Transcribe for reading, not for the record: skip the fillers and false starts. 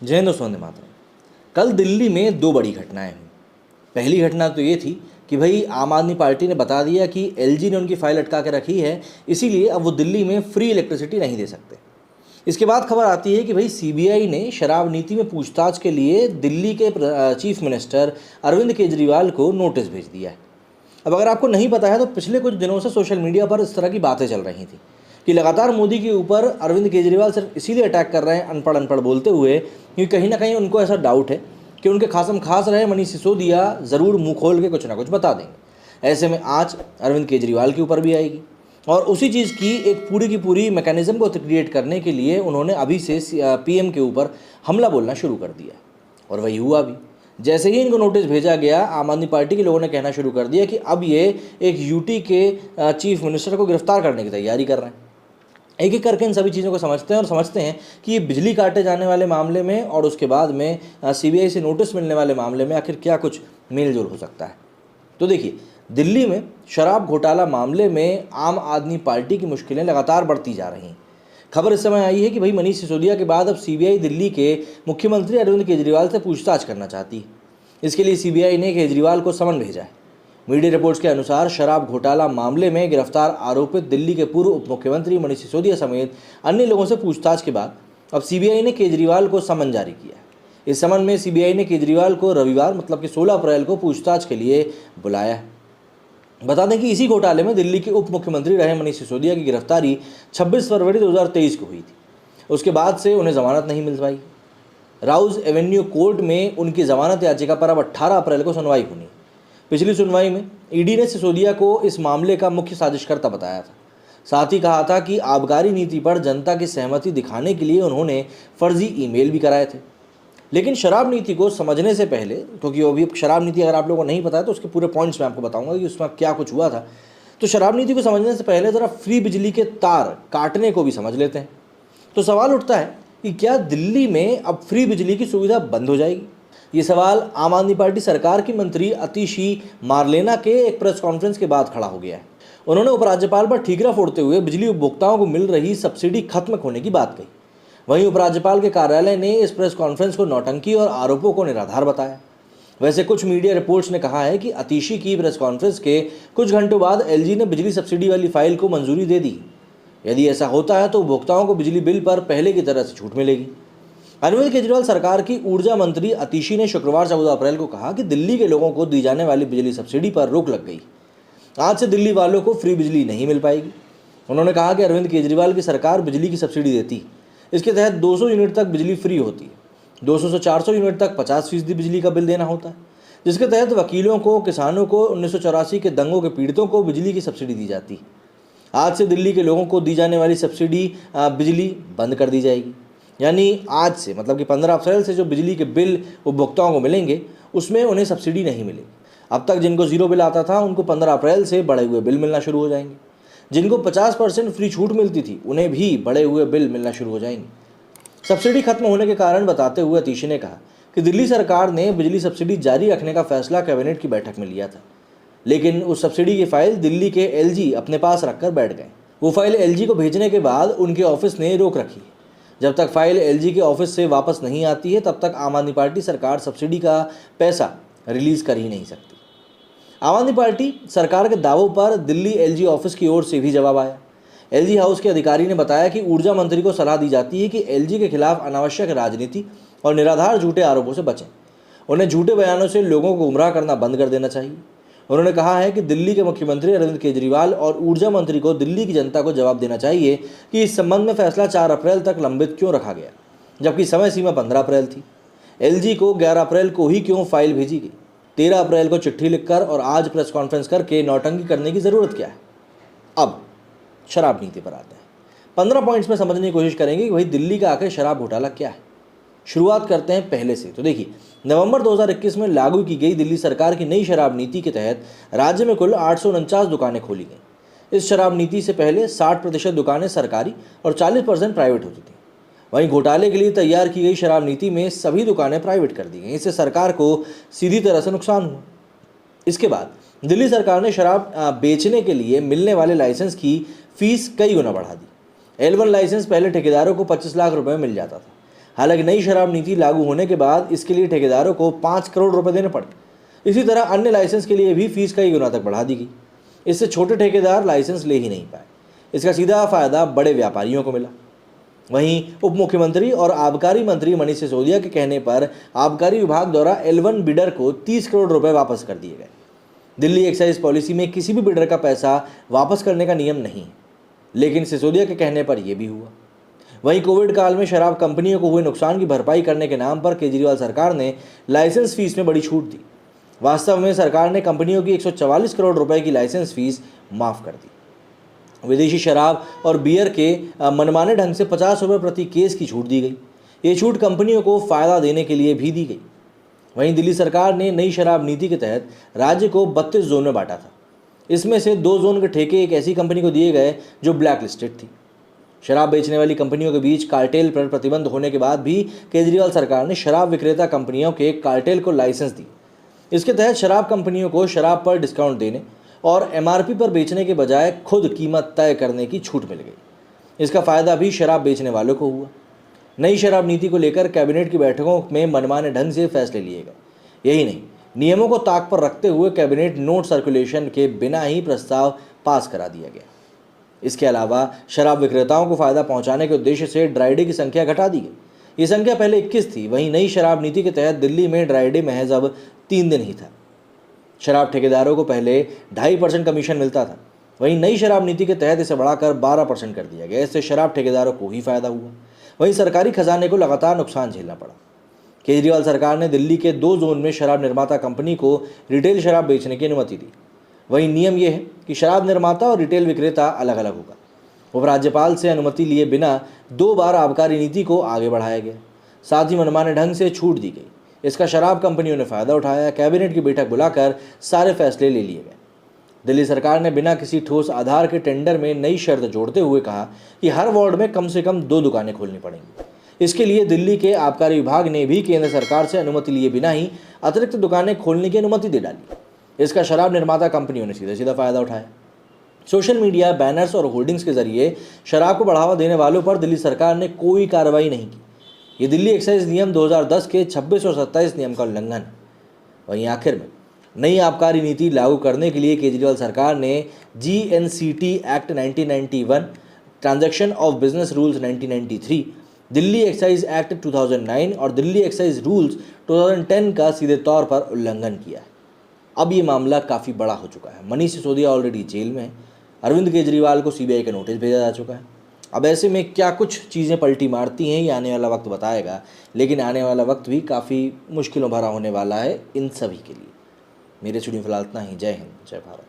जय हिंद दोस्तों, वंदे मातरम। कल दिल्ली में दो बड़ी घटनाएं हुई। पहली घटना तो ये थी कि भाई आम आदमी पार्टी ने बता दिया कि एलजी ने उनकी फाइल अटका के रखी है, इसीलिए अब वो दिल्ली में फ्री इलेक्ट्रिसिटी नहीं दे सकते। इसके बाद खबर आती है कि भाई सीबीआई ने शराब नीति में पूछताछ के लिए दिल्ली के चीफ मिनिस्टर अरविंद केजरीवाल को नोटिस भेज दिया है। अब अगर आपको नहीं पता है तो पिछले कुछ दिनों से सोशल मीडिया पर इस तरह की बातें चल रही थी कि लगातार मोदी के ऊपर अरविंद केजरीवाल सिर्फ इसीलिए अटैक कर रहे हैं अनपढ़ अनपढ़ बोलते हुए, क्योंकि कहीं ना कहीं उनको ऐसा डाउट है कि उनके खासम खास रहे मनीष सिसोदिया ज़रूर मुंह खोल के कुछ ना कुछ बता देंगे। ऐसे में आज अरविंद केजरीवाल के ऊपर भी आएगी और उसी चीज़ की एक पूरी की पूरी मैकेनिज्म को क्रिएट करने के लिए उन्होंने अभी से पीएम के ऊपर हमला बोलना शुरू कर दिया और वही हुआ भी। जैसे ही इनको नोटिस भेजा गया, आम आदमी पार्टी के लोगों ने कहना शुरू कर दिया कि अब ये एक यूटी के चीफ मिनिस्टर को गिरफ्तार करने की तैयारी कर रहे हैं। एक एक करके इन सभी चीज़ों को समझते हैं और समझते हैं कि ये बिजली काटे जाने वाले मामले में और उसके बाद में सीबीआई से नोटिस मिलने वाले मामले में आखिर क्या कुछ मेलजोल हो सकता है। तो देखिए, दिल्ली में शराब घोटाला मामले में आम आदमी पार्टी की मुश्किलें लगातार बढ़ती जा रही हैं। खबर इस समय आई है कि भाई मनीष सिसोदिया के बाद अब सीबीआई दिल्ली के मुख्यमंत्री अरविंद केजरीवाल से पूछताछ करना चाहती है। इसके लिए सीबीआई ने केजरीवाल को समन भेजा है। मीडिया रिपोर्ट्स के अनुसार शराब घोटाला मामले में गिरफ्तार आरोपित दिल्ली के पूर्व उप मुख्यमंत्री मनीष सिसोदिया समेत अन्य लोगों से पूछताछ के बाद अब सीबीआई ने केजरीवाल को समन जारी किया है। इस समन में सीबीआई ने केजरीवाल को रविवार मतलब कि 16 अप्रैल को पूछताछ के लिए बुलाया है। बता दें कि इसी घोटाले में दिल्ली के उप मुख्यमंत्री रहे मनीष सिसोदिया की गिरफ्तारी 26 फरवरी 2023 को हुई थी। उसके बाद से उन्हें जमानत नहीं मिल पाई। राउज एवेन्यू कोर्ट में उनकी जमानत याचिका पर अब 18 अप्रैल को सुनवाई होनी। पिछली सुनवाई में ईडी ने सिसोदिया को इस मामले का मुख्य साजिशकर्ता बताया था। साथ ही कहा था कि आबकारी नीति पर जनता की सहमति दिखाने के लिए उन्होंने फर्जी ईमेल भी कराए थे। लेकिन शराब नीति को समझने से पहले, क्योंकि वो भी शराब नीति अगर आप लोगों को नहीं पता है तो उसके पूरे पॉइंट्स मैं आपको बताऊंगा कि उसमें क्या कुछ हुआ था। तो शराब नीति को समझने से पहले ज़रा फ्री बिजली के तार काटने को भी समझ लेते हैं। तो सवाल उठता है कि क्या दिल्ली में अब फ्री बिजली की सुविधा बंद हो जाएगी? ये सवाल आम आदमी पार्टी सरकार की मंत्री अतिशी मारलेना के एक प्रेस कॉन्फ्रेंस के बाद खड़ा हो गया है। उन्होंने उपराज्यपाल पर ठीकरा फोड़ते हुए बिजली उपभोक्ताओं को मिल रही सब्सिडी खत्म होने की बात कही। वहीं उपराज्यपाल के कार्यालय ने इस प्रेस कॉन्फ्रेंस को नौटंकी और आरोपों को निराधार बताया। वैसे कुछ मीडिया रिपोर्ट्स ने कहा है कि अतिशी की प्रेस कॉन्फ्रेंस के कुछ घंटों बाद एलजी ने बिजली सब्सिडी वाली फाइल को मंजूरी दे दी। यदि ऐसा होता है तो उपभोक्ताओं को बिजली बिल पर पहले की तरह से छूट मिलेगी। अरविंद केजरीवाल सरकार की ऊर्जा मंत्री अतिशी ने शुक्रवार 14 अप्रैल को कहा कि दिल्ली के लोगों को दी जाने वाली बिजली सब्सिडी पर रोक लग गई। आज से दिल्ली वालों को फ्री बिजली नहीं मिल पाएगी। उन्होंने कहा कि अरविंद केजरीवाल की सरकार बिजली की सब्सिडी देती। इसके तहत 200 यूनिट तक बिजली फ्री होती है। 200 से 400 यूनिट तक 50% बिजली का बिल देना होता है, जिसके तहत वकीलों को, किसानों को, 1984 के दंगों के पीड़ितों को बिजली की सब्सिडी दी जाती है। आज से दिल्ली के लोगों को दी जाने वाली सब्सिडी बिजली बंद कर दी जाएगी। यानी आज से मतलब कि 15 अप्रैल से जो बिजली के बिल उपभोक्ताओं को मिलेंगे उसमें उन्हें सब्सिडी नहीं मिलेगी। अब तक जिनको जीरो बिल आता था उनको 15 अप्रैल से बढ़े हुए बिल मिलना शुरू हो जाएंगे। जिनको 50% फ्री छूट मिलती थी उन्हें भी बढ़े हुए बिल मिलना शुरू हो जाएंगे। सब्सिडी खत्म होने के कारण बताते हुए अतिशी ने कहा कि दिल्ली सरकार ने बिजली सब्सिडी जारी रखने का फैसला कैबिनेट की बैठक में लिया था, लेकिन उस सब्सिडी की फाइल दिल्ली के एलजी अपने पास रखकर बैठ गए। वो फाइल एलजी को भेजने के बाद उनके ऑफिस ने रोक रखी। जब तक फाइल एलजी के ऑफिस से वापस नहीं आती है तब तक आम आदमी पार्टी सरकार सब्सिडी का पैसा रिलीज कर ही नहीं सकती। आम आदमी पार्टी सरकार के दावों पर दिल्ली एलजी ऑफिस की ओर से भी जवाब आया। एलजी हाउस के अधिकारी ने बताया कि ऊर्जा मंत्री को सलाह दी जाती है कि एलजी के खिलाफ अनावश्यक राजनीति और निराधार झूठे आरोपों से बचें। उन्हें झूठे बयानों से लोगों को गुमराह करना बंद कर देना चाहिए। उन्होंने कहा है कि दिल्ली के मुख्यमंत्री अरविंद केजरीवाल और ऊर्जा मंत्री को दिल्ली की जनता को जवाब देना चाहिए कि इस संबंध में फैसला 4 अप्रैल तक लंबित क्यों रखा गया, जबकि समय सीमा 15 अप्रैल थी। एलजी को 11 अप्रैल को ही क्यों फाइल भेजी गई? 13 अप्रैल को चिट्ठी लिखकर और आज प्रेस कॉन्फ्रेंस करके नौटंकी करने की ज़रूरत क्या है? अब शराब नीति पर आते हैं। 15 पॉइंट्स में समझने की कोशिश करेंगे कि भाई दिल्ली का आखिर शराब घोटाला क्या है। शुरुआत करते हैं पहले से। तो देखिए, नवंबर 2021 में लागू की गई दिल्ली सरकार की नई शराब नीति के तहत राज्य में कुल 849 दुकानें खोली गईं। इस शराब नीति से पहले 60% दुकानें सरकारी और 40% प्राइवेट होती थी। वहीं घोटाले के लिए तैयार की गई शराब नीति में सभी दुकानें प्राइवेट कर दी गई। इससे सरकार को सीधी तरह से नुकसान हुआ। इसके बाद दिल्ली सरकार ने शराब बेचने के लिए मिलने वाले लाइसेंस की फीस कई गुना बढ़ा दी। L1 लाइसेंस पहले ठेकेदारों को 25 लाख रुपए में मिल जाता था। हालांकि नई शराब नीति लागू होने के बाद इसके लिए ठेकेदारों को 5 करोड़ रुपए देने पड़े। इसी तरह अन्य लाइसेंस के लिए भी फीस कई गुना तक बढ़ा दी गई। इससे छोटे ठेकेदार लाइसेंस ले ही नहीं पाए। इसका सीधा फायदा बड़े व्यापारियों को मिला। वहीं उप मुख्यमंत्री और आबकारी मंत्री मनीष सिसोदिया के कहने पर आबकारी विभाग द्वारा L1 बिडर को 30 करोड़ रुपए वापस कर दिए गए। दिल्ली एक्साइज पॉलिसी में किसी भी बिडर का पैसा वापस करने का नियम नहीं है, लेकिन सिसोदिया के कहने पर यह भी हुआ। वहीं कोविड काल में शराब कंपनियों को हुए नुकसान की भरपाई करने के नाम पर केजरीवाल सरकार ने लाइसेंस फीस में बड़ी छूट दी। वास्तव में सरकार ने कंपनियों की 144 करोड़ रुपए की लाइसेंस फीस माफ कर दी। विदेशी शराब और बियर के मनमाने ढंग से 50 रुपये प्रति केस की छूट दी गई। ये छूट कंपनियों को फायदा देने के लिए भी दी गई। वहीं दिल्ली सरकार ने नई शराब नीति के तहत राज्य को 32 जोन में बांटा था। इसमें से 2 जोन के ठेके एक ऐसी कंपनी को दिए गए जो ब्लैक लिस्टेड थी। शराब बेचने वाली कंपनियों के बीच कार्टेल पर प्रतिबंध होने के बाद भी केजरीवाल सरकार ने शराब विक्रेता कंपनियों के कार्टेल को लाइसेंस दी। इसके तहत शराब कंपनियों को शराब पर डिस्काउंट देने और MRP पर बेचने के बजाय खुद कीमत तय करने की छूट मिल गई। इसका फायदा भी शराब बेचने वालों को हुआ। नई शराब नीति को लेकर कैबिनेट की बैठकों में मनमाने ढंग से फैसले लिए गए। यही नहीं, नियमों को ताक पर रखते हुए कैबिनेट नोट सर्कुलेशन के बिना ही प्रस्ताव पास करा दिया गया। इसके अलावा शराब विक्रेताओं को फायदा पहुंचाने के उद्देश्य से ड्राई डे की संख्या घटा दी गई। ये संख्या पहले 21 थी। वहीं नई शराब नीति के तहत दिल्ली में ड्राई डे महज अब 3 दिन ही था। शराब ठेकेदारों को पहले 2.5% कमीशन मिलता था। वहीं नई शराब नीति के तहत इसे बढ़ाकर 12% कर दिया गया। इससे शराब ठेकेदारों को ही फायदा हुआ। वहीं सरकारी खजाने को लगातार नुकसान झेलना पड़ा। केजरीवाल सरकार ने दिल्ली के 2 जोन में शराब निर्माता कंपनी को रिटेल शराब बेचने की अनुमति दी। वहीं नियम यह है कि शराब निर्माता और रिटेल विक्रेता अलग अलग होगा। उपराज्यपाल से अनुमति लिए बिना 2 बार आबकारी नीति को आगे बढ़ाया गया। साथ ही मनमाने ढंग से छूट दी गई। इसका शराब कंपनियों ने फायदा उठाया। कैबिनेट की बैठक बुलाकर सारे फैसले ले लिए गए। दिल्ली सरकार ने बिना किसी ठोस आधार के टेंडर में नई शर्त जोड़ते हुए कहा कि हर वार्ड में कम से कम 2 दुकानें खोलनी पड़ेंगी। इसके लिए दिल्ली के आबकारी विभाग ने भी केंद्र सरकार से अनुमति लिए बिना ही अतिरिक्त दुकानें खोलने की अनुमति दे डाली। इसका शराब निर्माता कंपनियों ने सीधा फायदा उठाया। सोशल मीडिया, बैनर्स और होर्डिंग्स के जरिए शराब को बढ़ावा देने वालों पर दिल्ली सरकार ने कोई कार्रवाई नहीं की। ये दिल्ली एक्साइज नियम 2010 के 26 और 27 नियम का उल्लंघन है। वहीं आखिर में नई आबकारी नीति लागू करने के लिए केजरीवाल सरकार ने GNCT act 1991, transaction of business rules 1993, Delhi excise act 2009 और दिल्ली एक्साइज रूल्स 2010 का सीधे तौर पर उल्लंघन किया है। अब ये मामला काफ़ी बड़ा हो चुका है। मनीष सिसोदिया ऑलरेडी जेल में है। अरविंद केजरीवाल को CBI का नोटिस भेजा जा चुका है। अब ऐसे में क्या कुछ चीज़ें पलटी मारती हैं, ये आने वाला वक्त बताएगा। लेकिन आने वाला वक्त भी काफ़ी मुश्किलों भरा होने वाला है इन सभी के लिए। मेरे स्टूडियो फिलहाल इतना ही। जय हिंद, जय भारत।